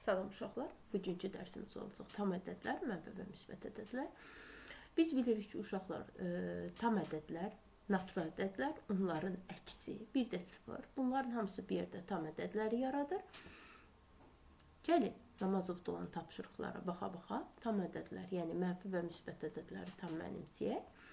Salam uşaqlar, bugünkü dərsimiz olacaq tam ədədlər, mənfi və müsbət ədədlər. Biz bilirik ki, uşaqlar, tam ədədlər, natural ədədlər, onların əksi, bir də sıfır. Bunların hamısı bir yerdə tam ədədləri yaradır. Gəlin, Namazovda olan tapşırıqlara baxa-baxa tam ədədlər, yəni mənfi və müsbət ədədləri tam mənimsəyək.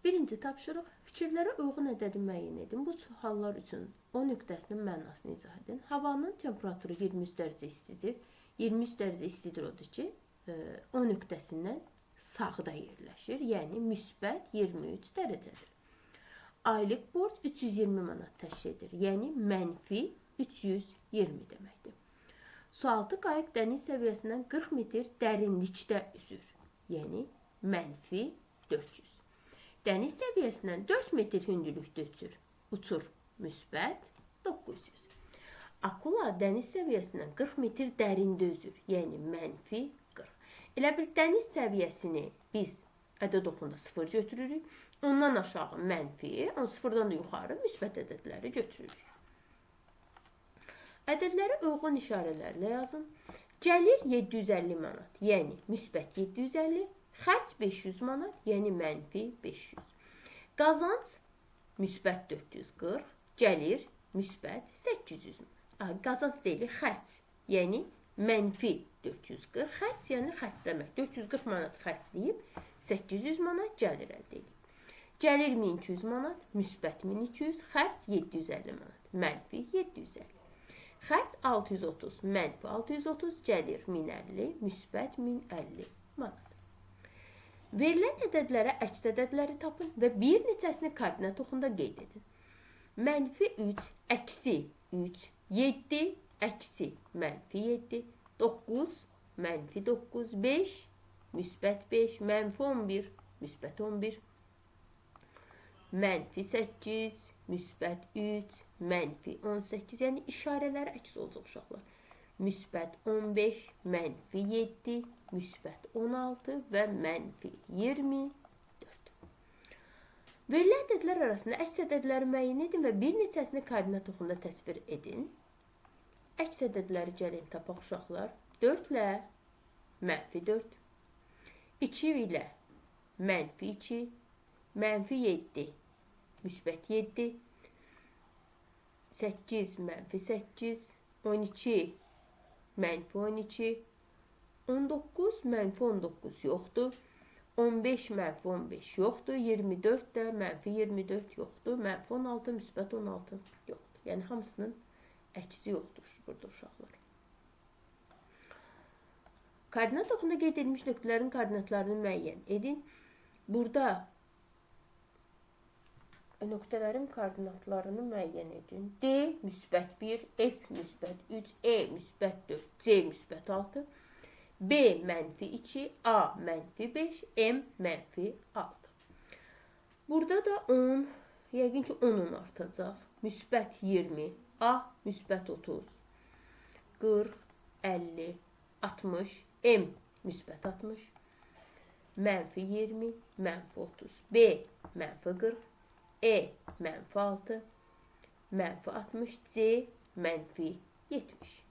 Birinci tapşırıq, fikirlərə uyğun ədədi müəyyən edin. Bu hallar üçün o nöqtəsinin mənasını izah edin. Havanın temperaturu 23 dərəcə istidir. 23 dərəcə istidir odur ki, o nöqtəsindən sağda yerləşir. Yəni, müsbət 23 dərəcədir. Aylıq borc 320 manat təşkil edir. Yəni, mənfi 320 deməkdir. Sualtı qayıq dəniz səviyyəsindən 40 metr dərinlikdə üzür. Yəni, mənfi 400. Dəniz səviyyəsindən 4 metr hündürlükdə uçur. Müsbət 900. Akula dəniz səviyyəsindən 40 metr dərində üzür. Yəni, mənfi 40. Elə bir dəniz səviyyəsini biz ədəd oxunda 0 götürürük. Ondan aşağı mənfi, 0-dan da yuxarı müsbət ədədləri götürürük. Ədədləri uyğun işarələrlə yazın. Gəlir 750 manat, yəni müsbət 750. Xərc 500 manat, yəni mənfi 500. Qazanc müsbət 440, gəlir müsbət 800. Qazanc deyil, xərc, yəni mənfi 440. Xərc, yəni xərcləmək. 440 manat xərcləyib, 800 manat gəlir əldə edib. Gəlir 1200 manat, müsbət 1200, xərc 750 manat, mənfi 750. Xərc 630, mənfi 630, gəlir 1050, müsbət 1050 manat. Verilən ədədlərə əks ədədləri tapın və bir neçəsini koordinat oxunda qeyd edin. Mənfi 3, əksi 3, 7, əksi mənfi 7, 9, mənfi 9, 5, müsbət 5, mənfi 11, müsbət 11, mənfi 8, müsbət 3, mənfi 18, yəni işarələri əks olacaq uşaqlar. Müsbət 15, mənfi 7, müsbət 16 və mənfi 24. Verilən ədədlər arasında əks ədədləri müəyyən edin və bir neçəsini koordinat oxunda təsvir edin. Əks ədədləri gəlin tapaq uşaqlar. 4 ilə mənfi 4, 2 ilə mənfi 2, mənfi 7, müsbət 7, 8, mənfi 8, 12, mənfi 12, 19, mənfi 19 yoxdur, 15, mənfi 15 yoxdur, 24 də mənfi 24 yoxdur, mənfi 16, müsbət 16 yoxdur. Yəni, hamısının əksi yoxdur burada uşaqlar. Koordinat oxunda qeyd edilmiş nöqtələrin koordinatlarını müəyyən edin. Burada nöqtələrin koordinatlarını müəyyən edin. D müsbət 1, F müsbət 3, E müsbət 4, C müsbət 6, B mənfi 2, A mənfi 5, M mənfi 6. Burada da 10, yəqin ki 10-un artacaq. Müsbət 20, A müsbət 30, 40, 50, 60, M müsbət 60, mənfi 20, mənfi 30, B mənfi 40, E mənfi 6, mənfi 60, C mənfi 70.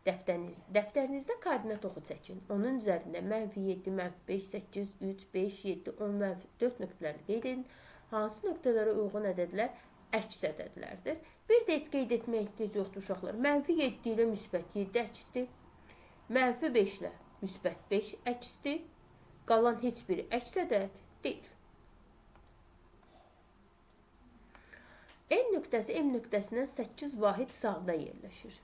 Dəftərinizdə koordinat oxu çəkin. Onun üzərində mənfi 7, mənfi 5, 8, 3, 5, 7, 10, mənfi 4 nöqtələri qeyd edin. Hansı nöqtələrə uyğun ədədlər əks ədədlərdir? Bir də heç qeyd etməyə ehtiyac yoxdur uşaqlar. Mənfi 7 ilə müsbət 7 əksdir. Mənfi 5 ilə müsbət 5 əksdir. Qalan heç biri əks ədəd deyil. N nöqtəsi M nöqtəsindən 8 vahid sağda yerləşir.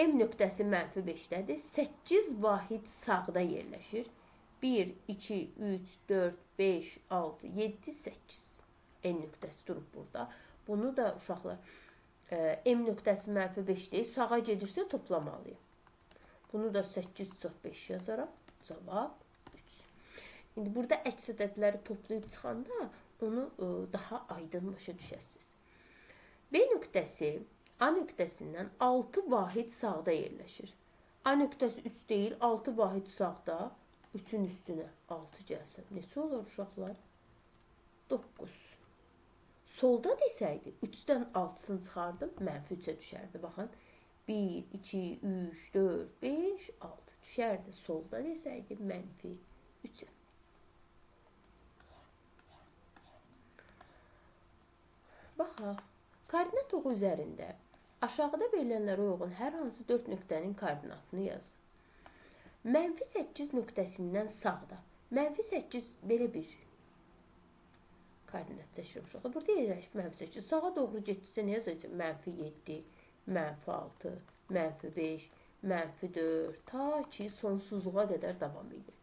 M nöqtəsi mənfi 5-dədir. 8 vahid sağda yerləşir. 1, 2, 3, 4, 5, 6, 7, 8. N nöqtəsi durub burada. Bunu da uşaqlar, M nöqtəsi mənfi 5-deyil. Sağa gedirsə toplamalıyım. Bunu da 8 çox 5 yazaram. Cavab 3. İndi burada əks ədədləri toplayıb çıxanda onu daha aydın başa düşəsiniz. B nöqtəsi A nöqtəsindən 6 vahid sağda yerləşir. A nöqtəsi 3 deyil, 6 vahid sağda, 3-ün üstünə 6 gəlsə. Neçə olur uşaqlar? 9. Solda desəydi, 3-dən 6-sını çıxardım, mənfi 3-ə düşərdi. Baxın, 1, 2, 3, 4, 5, 6. Düşərdi solda desəydi mənfi 3-ə. Baxaq, koordinat oxu üzərində aşağıda verilənlərə uyğun hər hansı 4 nöqtənin koordinatını yazın. Mənfi 8 nöqtəsindən sağda. Mənfi 8 belə bir koordinat seçilmiş olur. Burada yerləşib mənfi 8. Sağa doğru getsə nə yazacaq? Mənfi 7, mənfi 6, mənfi 5, mənfi 4, ta ki sonsuzluğa qədər davam edir.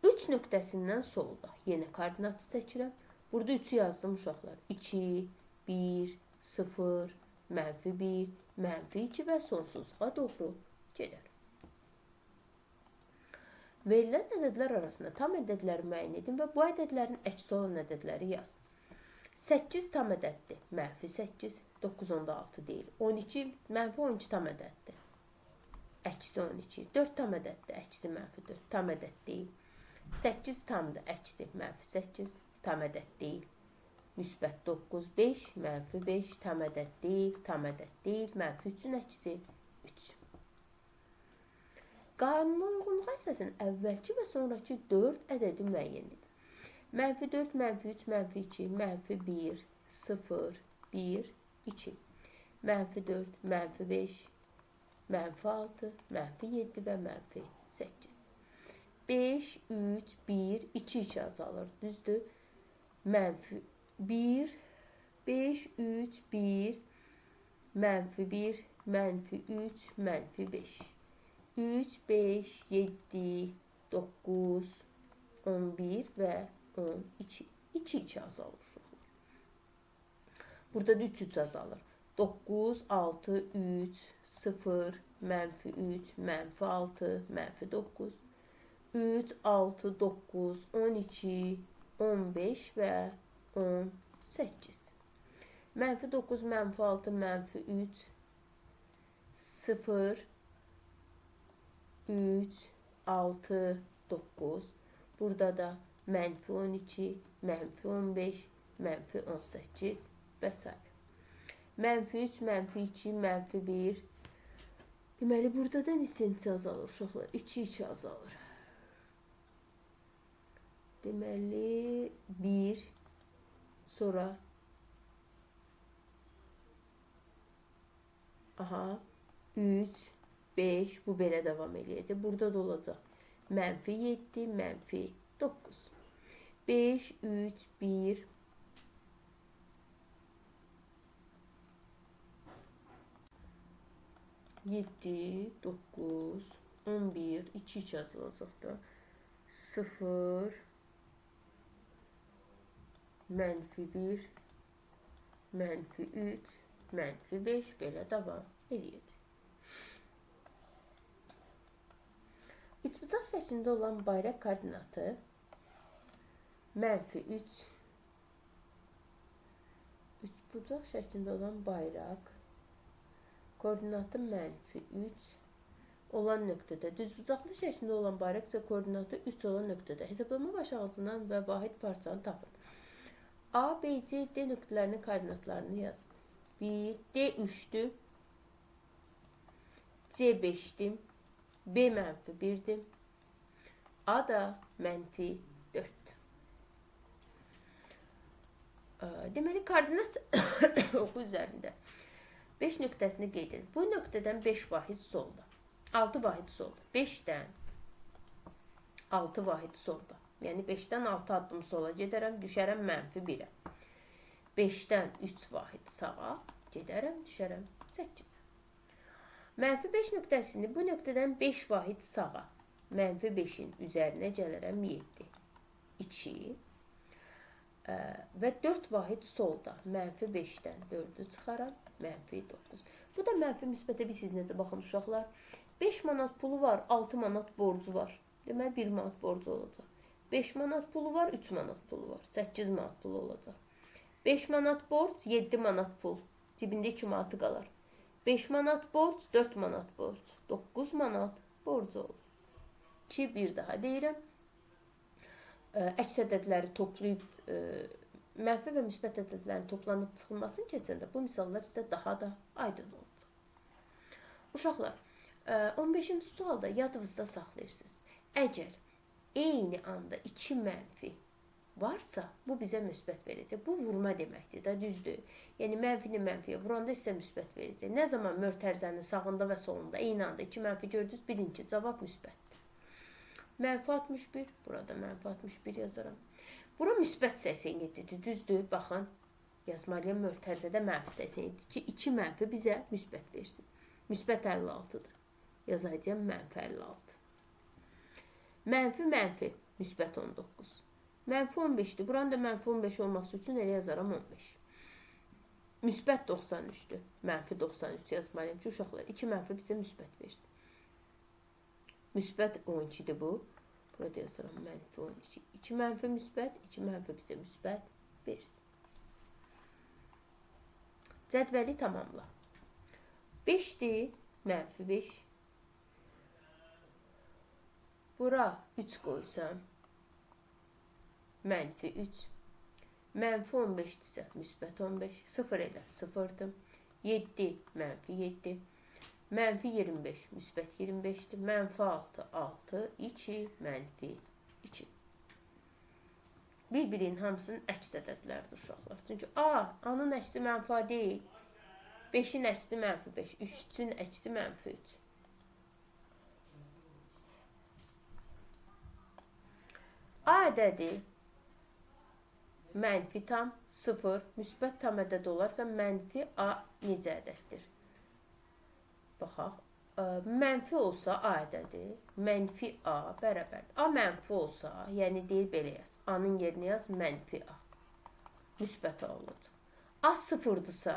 3 nöqtəsindən solda yenə koordinatı çəkirəm. Burada 3-ü yazdım uşaqlar. 2, 1, 0, mənfi 1, mənfi 2 və sonsuzluğa doğru gedər. Verilən ədədlər arasında tam ədədləri müəyyən edin və bu ədədlərin əksi olan ədədləri yaz. 8 tam ədəddir, mənfi 8, 9 onda 6 deyil. 12, mənfi 12 tam ədəddir, əksi 12. 4 tam ədəddir, əksi mənfi 4, tam ədəd deyil. 8 tamdır, əksi mənfi 8, tam ədəd deyil. Müsbət 9, 5, mənfi 5, tam ədəd deyil, tam ədəd deyil. Mənfi 3-ün əksi 3. Qanuna uyğunluğa əsasən əvvəlki və sonraki 4 ədədi müəyyən edin. Mənfi 4, mənfi 3, mənfi 2, mənfi 1, 0, 1, 2. Mənfi 4, mənfi 5, mənfi 6, mənfi 7 və mənfi 8. 5, 3, 1, 2, 2 azalır, düzdür? Mənfi 1, 5, 3, 1, mənfi 1, mənfi 3, mənfi 5. 3, 5, 7, 9, 11 və 12. 2, 2 azalır. Burada da 3, 3 azalır. 9, 6, 3, 0, mənfi 3, mənfi 6, mənfi 9. 3, 6, 9, 12, 15 və 18. Mənfi 9, mənfi 6, mənfi 3, 0, 3, 6, 9. Burada da mənfi 12, mənfi 15, mənfi 18 və s. Mənfi 3, mənfi 2, mənfi 1. Deməli, burada da neçə azalır uşaqlar? 2, 2 azalır. Deməli, 1, sonra aha, 3, 5, bu belə davam eləyəcək. Burada da olacaq. Mənfi 7, mənfi 9. 5, 3, 1, 7, 9, 11, 2, 2 yazılacaq da. 0, mənfi 1, mənfi 3, mənfi 5 belə davam eləyəcək. Üçbucaq şəklində olan bayraq koordinatı mənfi 3, üçbucaq şəklində olan bayraq koordinatı mənfi 3 olan nöqtədə, düzbucaqlı şəklində olan bayraq isə koordinatı 3 olan nöqtədə hesablama başlanğıcından və vahid parçanı tapın. A, B, C, D nöqtələrinin koordinatlarını yazın. 1, D 3-dür, C 5-dir, B mənfi 1-dir, A da mənfi 4-dür. Deməli, koordinat oxu üzərində 5 nöqtəsini qeyd edin. Bu nöqtədən 5 vahid solda, 6 vahid solda, 5-dən 6 vahid solda. Yəni 5-dən 6 addım sola gedərəm, düşərəm mənfi 1-ə. 5-dən 3 vahid sağa gedərəm, düşərəm 8. Mənfi 5 nöqtəsini bu nöqtədən 5 vahid sağa, mənfi 5-in üzərinə gələrəm 7, 2 və 4 vahid solda, mənfi 5-dən 4-ü çıxaram, mənfi 9. Bu da mənfi müsbətə bir siz necə baxın uşaqlar. 5 manat pulu var, 6 manat borcu var. Deməli 1 manat borcu olacaq. 5 manat pulu var, 3 manat pulu var. 8 manat pulu olacaq. 5 manat borc, 7 manat pul. Cibində 2 manatı qalar. 5 manat borc, 4 manat borc. 9 manat borcu olur. 2, bir daha deyirəm. Əks ədədləri toplayıb, mənfi və müsbət ədədlərin toplanıb çıxılmasını keçəndə bu misallar sizə daha da aydın olacaq. Uşaqlar, 15-ci sualda yadınızda saxlayırsınız. Əgər eyni anda 2 mənfi varsa, bu bizə müsbət verəcək. Bu vurma deməkdir də, düzdür. Yəni mənfini mənfiyə vuranda sizə müsbət verəcək. Nə zaman mötərizənin sağında və solunda eyni anda 2 mənfi gördünüz, bilin ki, cavab müsbətdir. Mənfi 61, burada mənfi 61 yazaram. Bura müsbət 87-dir, düzdür. Baxın, yazmalıyam mötərizədə mənfi 87 ki, 2 mənfi bizə müsbət versin. Müsbət 56-dır. Yazacağım mənfi 56. Mənfi, müsbət 19. Mənfi 15'dir. Buranın da mənfi 15 olması üçün elə yazaram 15. Müsbət 93'dür. Mənfi 93 yazmalıyım ki, uşaqlar 2 mənfi bizə müsbət versin. Müsbət 12'dir bu. Burada yazaram mənfi 12. 2 mənfi müsbət, 2 mənfi bizə müsbət versin. Cədvəli tamamla. 5'dir, mənfi 5. Bura 3 qoysam, mənfi 3. Mənfi 15'dirsə, müsbət 15. 0 elə 0'dır. 7, mənfi 7. Mənfi 25, müsbət 25'dir. Mənfi 6, 6. 2, mənfi 2. Bir-birinin hamısının əks ədədlərdir uşaqlar. Çünki A-nın əksi mənfi A deyil. 5'in əksi mənfi 5. 3'ün əksi mənfi 3. A ədədi mənfi tam 0, müsbət tam ədəd olarsa mənfi A necə ədəddir? Baxaq. Mənfi olsa A ədədi, mənfi A bərabərdir. A mənfi olsa, yəni deyil belə yaz. A-nın yerinə yaz mənfi A. Müsbət A olacaq. A 0'dırsa,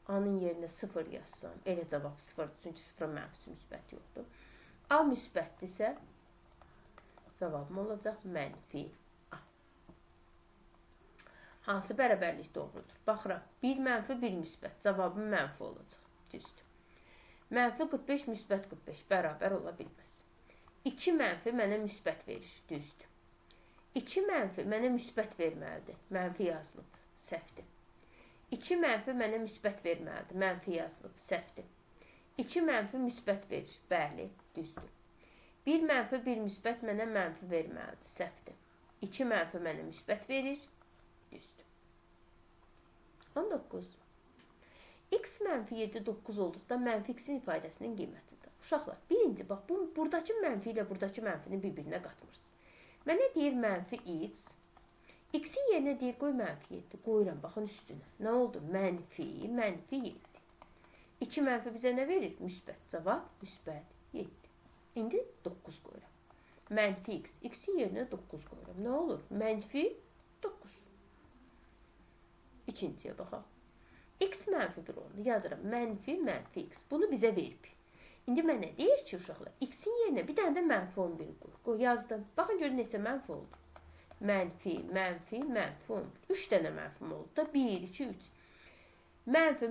A-nın yerinə 0 yazsam, elə cavab 0'dır. Çünki 0'ın mənfisi müsbət yoxdur. A müsbətdirsə, cavabım olacaq mənfi A. Hansı bərabərlik doğrudur? Baxıram. 1 mənfi 1 müsbət. Cavabım mənfi olacaq. Düzdür. Mənfi 45 müsbət 45 bərabər ola bilməz. 2 mənfi mənə müsbət verir. Düzdür. 2 mənfi mənə müsbət verməlidir. Mənfi yazılıb. Səhvdir. 2 mənfi mənə müsbət verməlidir. Mənfi yazılıb. Səhvdir. 2 mənfi müsbət verir. Bəli, düzdür. 1 mənfi 1 müsbət mənə mənfi verməlidir. Səhvdir. 2 mənfi mənə müsbət verir. Düzdür. 19. X mənfi 7, 9 olduqda mənfi X-in ifadəsinin qiymətidir. Uşaqlar, birinci, bax, buradakı mənfi ilə buradakı mənfini bir-birinə qatmırsınız. Mənə deyir mənfi X. X-in yerinə deyir, qoy mənfi 7. Qoyuram, baxın üstünə. Nə oldu? Mənfi 7. 2 mənfi bizə nə verir? Müsbət. Cavab müsbət 7. İndi 9 qoyuram. Mənfi X. X-in yerinə 9 qoyuram. Nə olur? Mənfi 9. İkinciyə baxaq. X mənfi 1 oldu. Yazıram. Mənfi X. Bunu bizə verib. İndi mənə deyir ki, uşaqlar, X-in yerinə bir dənə də mənfi 11 qoy. Qoy, yazdım. Baxın, görün neçə mənfi oldu. Mənfi 11. 3 dənə mənfim oldu da. 1, 2, 3. Mənfi.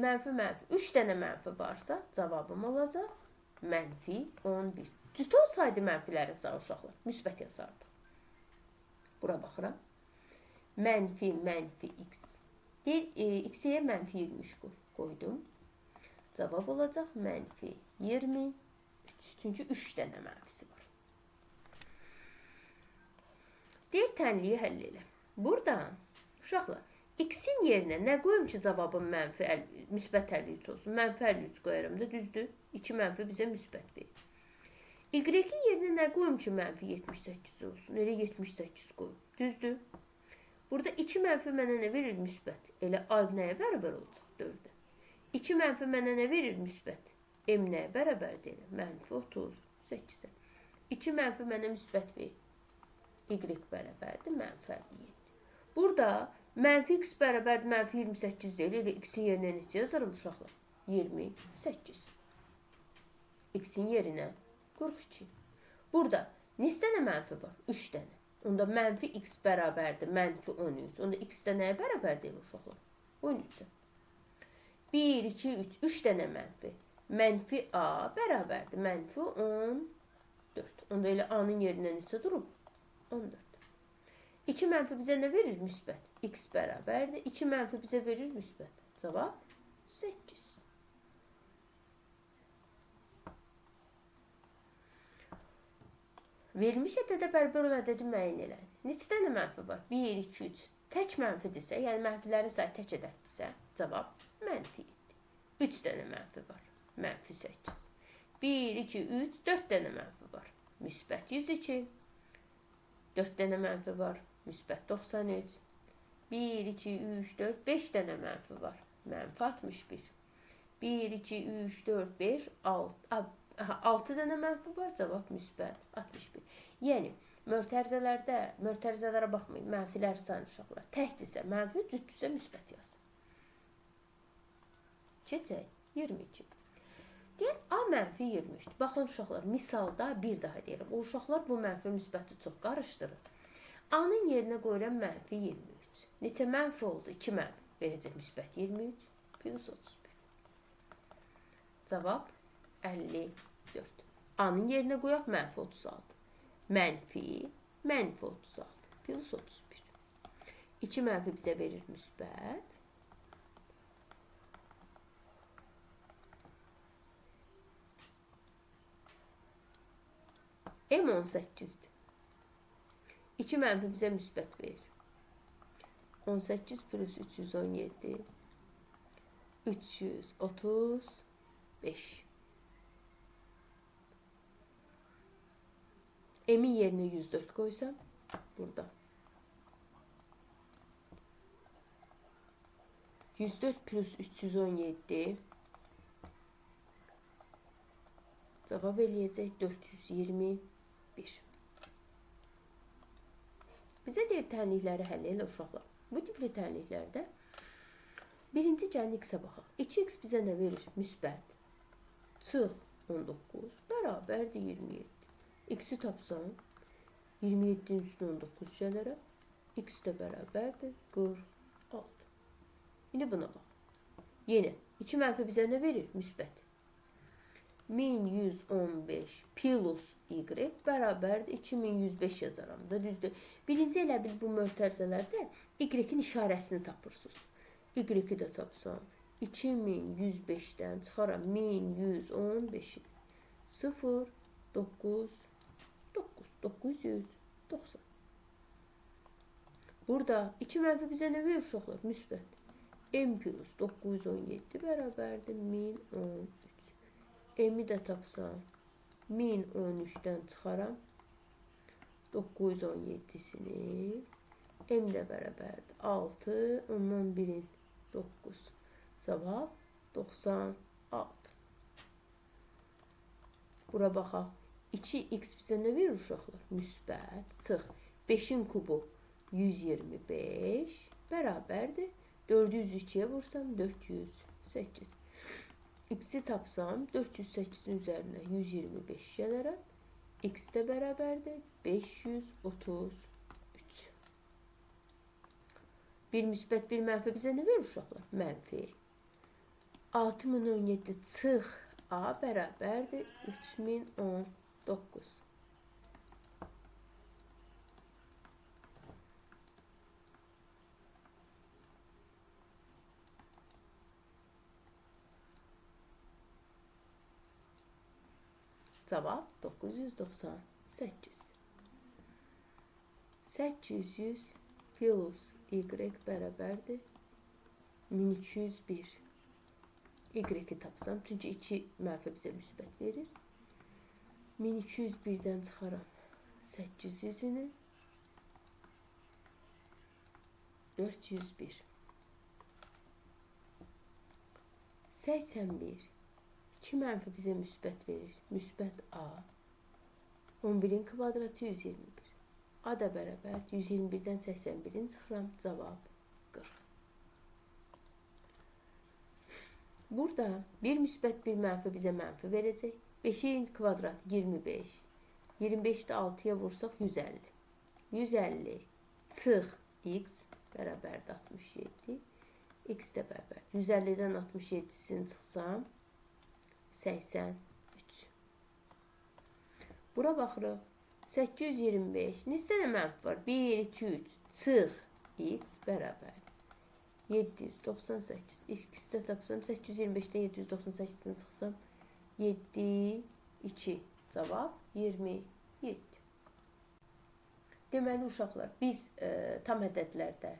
3 dənə mənfi varsa, cavabım olacaq. Mənfi 11. Cüt olsaydı mənfiləri sağ uşaqlar, müsbət yazardı. Bura baxıram. Mənfi X. X-yə mənfi 23 qoydum. Cavab olacaq mənfi 23. Çünki 3 dənə mənfisi var. Deyir, tənliyi həll elə. Buradan, uşaqlar, X-in yerinə nə qoyum ki, cavabım mənfi müsbət 53 olsun? Mənfi 53 qoyaram da, düzdür. 2 mənfi bizə müsbət verir. Y-in yerinə nə qoyum ki, mənfi 78 olsun? Elə 78 qoyum. Düzdür. Burada 2 mənfi mənə nə verir? Müsbət. Elə A nəyə bərabər olacaq? 4-ə. 2 mənfi mənə nə verir? Müsbət. M nəyə bərabərdir? Mənfi 38-ə. 2 mənfi mənə müsbət verir. Y bərabərdir. Mənfi 57. Burada mənfi X bərabərdir. Mənfi 28 deyil. Elə X-in yerinə neçə yazarım uşaqlar? 28. X-in yerinə 42. Burada neçə dənə mənfi var? 3 dənə. Onda mənfi X bərabərdir. Mənfi 13. Onda X də nəyə bərabərdir uşaqlar? 13-ə. 1, 2, 3. 3 dənə mənfi. Mənfi A bərabərdir. Mənfi 14. Onda elə A-nın yerinə neçə durub? 14. 2 mənfi bizə nə verir? Müsbət. X bərabərdir. 2 mənfi bizə verir müsbət. Cavab 8. Verilmiş ədədə bərabər olan ədədi müəyyən eləyin. Neçə dənə mənfi var? 1, 2, 3. Tək mənfidirsə, yəni mənfilərin sayı tək ədəddirsə, cavab mənfi 7. 3 dənə mənfi var. Mənfi 8. 1, 2, 3, 4 dənə mənfi var. Müsbət 102. 4 dənə mənfi var. Müsbət 93. 1, 2, 3, 4, 5 dənə mənfi var. Mənfi 61. 1, 2, 3, 4, 5, 6 dənə mənfi var. Cavab müsbət 61. Yəni, mötərizələrə baxmayın. Mənfilər sayın uşaqlar. Təkdirsə mənfi, cütdürsə müsbət yaz. Keçək. 22. Deyək, A mənfi 23. Baxın uşaqlar, misalda bir daha deyirəm. O uşaqlar bu mənfi müsbəti çox qarışdırır. A-nın yerinə qoyuram mənfi 23. Neçə mənfi oldu? 2 mənfi. Verəcək müsbət 23 plus 31. Cavab 54. A-nın yerinə qoyaq mənfi 36. Mənfi 36 plus 31. 2 mənfi bizə verir müsbət. M 18'dir. 2 mənfi bizə müsbət verir. 18 plus 317 335. M'in yerinə 104 qoysam burada. 104 plus 317 cavab eləyəcək 421. Bizə deyir tənlikləri həll elə uşaqlar. Bu tipli tənliklərdə birinci gəlin x-ə baxaq. 2x bizə nə verir? Müsbət. Çıx 19 bərabərdir 27. X-i tapsam 27-nin üstünə 19 gələrəm. X də bərabərdir 46. İndi buna bax. Yenə 2 mənfi bizə nə verir? Müsbət. 1115 plus y bərabərdir 2105 yazaram da, düzdür. Birinci elə bil bu mötərizələrdə y-in işarəsini tapırsınız. Y-i də tapsam 2105-dən çıxaram 1115-i 0, 9, 990. Burada 2 mənfi bizə nə verir uşaqlar? Müsbət. M plus 917 bərabərdir 1013. M-i də tapsam 1013-dən çıxaram 917-sini. M də bərabərdir 6, ondan 1-in 9. Cavab 96. Bura baxaq. 2x bizə nə verir uşaqlar? Müsbət. Çıx. 5-in kubu 125 bərabərdir. 402-yə vursam 408. X-i tapsam 408-in üzərinə 125 gələrəm. X də bərabərdir 533. Bir müsbət, bir mənfi bizə nə verir uşaqlar? Mənfi. 6017 çıx A bərabərdir 3019. Cavab 998. 800 plus y bərabərdir 1201. Y-i tapsam, çünki 2 mənfi bizə müsbət verir. 1201-dən çıxaram 800-ünü 401. 81. 2 mənfi bizə müsbət verir. Müsbət A. 11-in kvadratı 121. A da bərabər 121-dən 81-in çıxıram. Cavab 40. Burada bir müsbət, bir mənfi bizə mənfi verəcək. 5-in kvadratı 25. 25-də 6-ya vursaq 150. 150 çıx x bərabərdir 67. X də bərabər. 150-dən 67-sini çıxsam 83. Bura baxırıq. 825. Neçə dənə mənfi var? 1, 2, 3. Çıx x bərabər 798. X də tapsam 825-dən 798-ni çıxsam 7, 2. Cavab 27. Deməli uşaqlar, biz tam ədədlərdə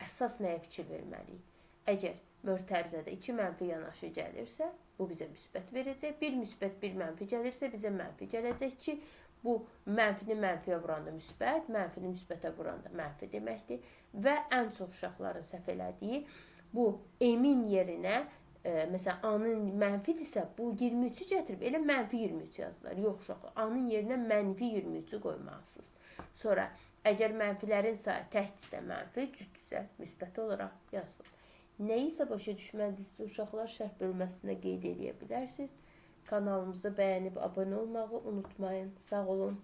əsas nəyə fikir verməliyik? Əgər mötərizədə 2 mənfi yanaşı gəlirsə, bu bizə müsbət verəcək. 1 müsbət, 1 mənfi gəlirsə, bizə mənfi gələcək ki, bu mənfini mənfiyə vuranda müsbət, mənfini müsbətə vuranda mənfi deməkdir. Və ən çox uşaqların səhv elədiyi bu emin yerinə, məsələn, A-nın mənfidirsə, bu 23-ü gətirib elə mənfi 23 yazdılar. Yox uşaqlar, A-nın yerinə mənfi 23-ü qoymalısınız. Sonra, əgər mənfilərin sayı təkdirsə mənfi, cütdürsə müsbət olaraq yazılır. Nəyisə başa düşmədinizsə, uşaqlar şərh bölməsində qeyd edə bilərsiniz. Kanalımızı bəyənib abunə olmağı unutmayın. Sağ olun.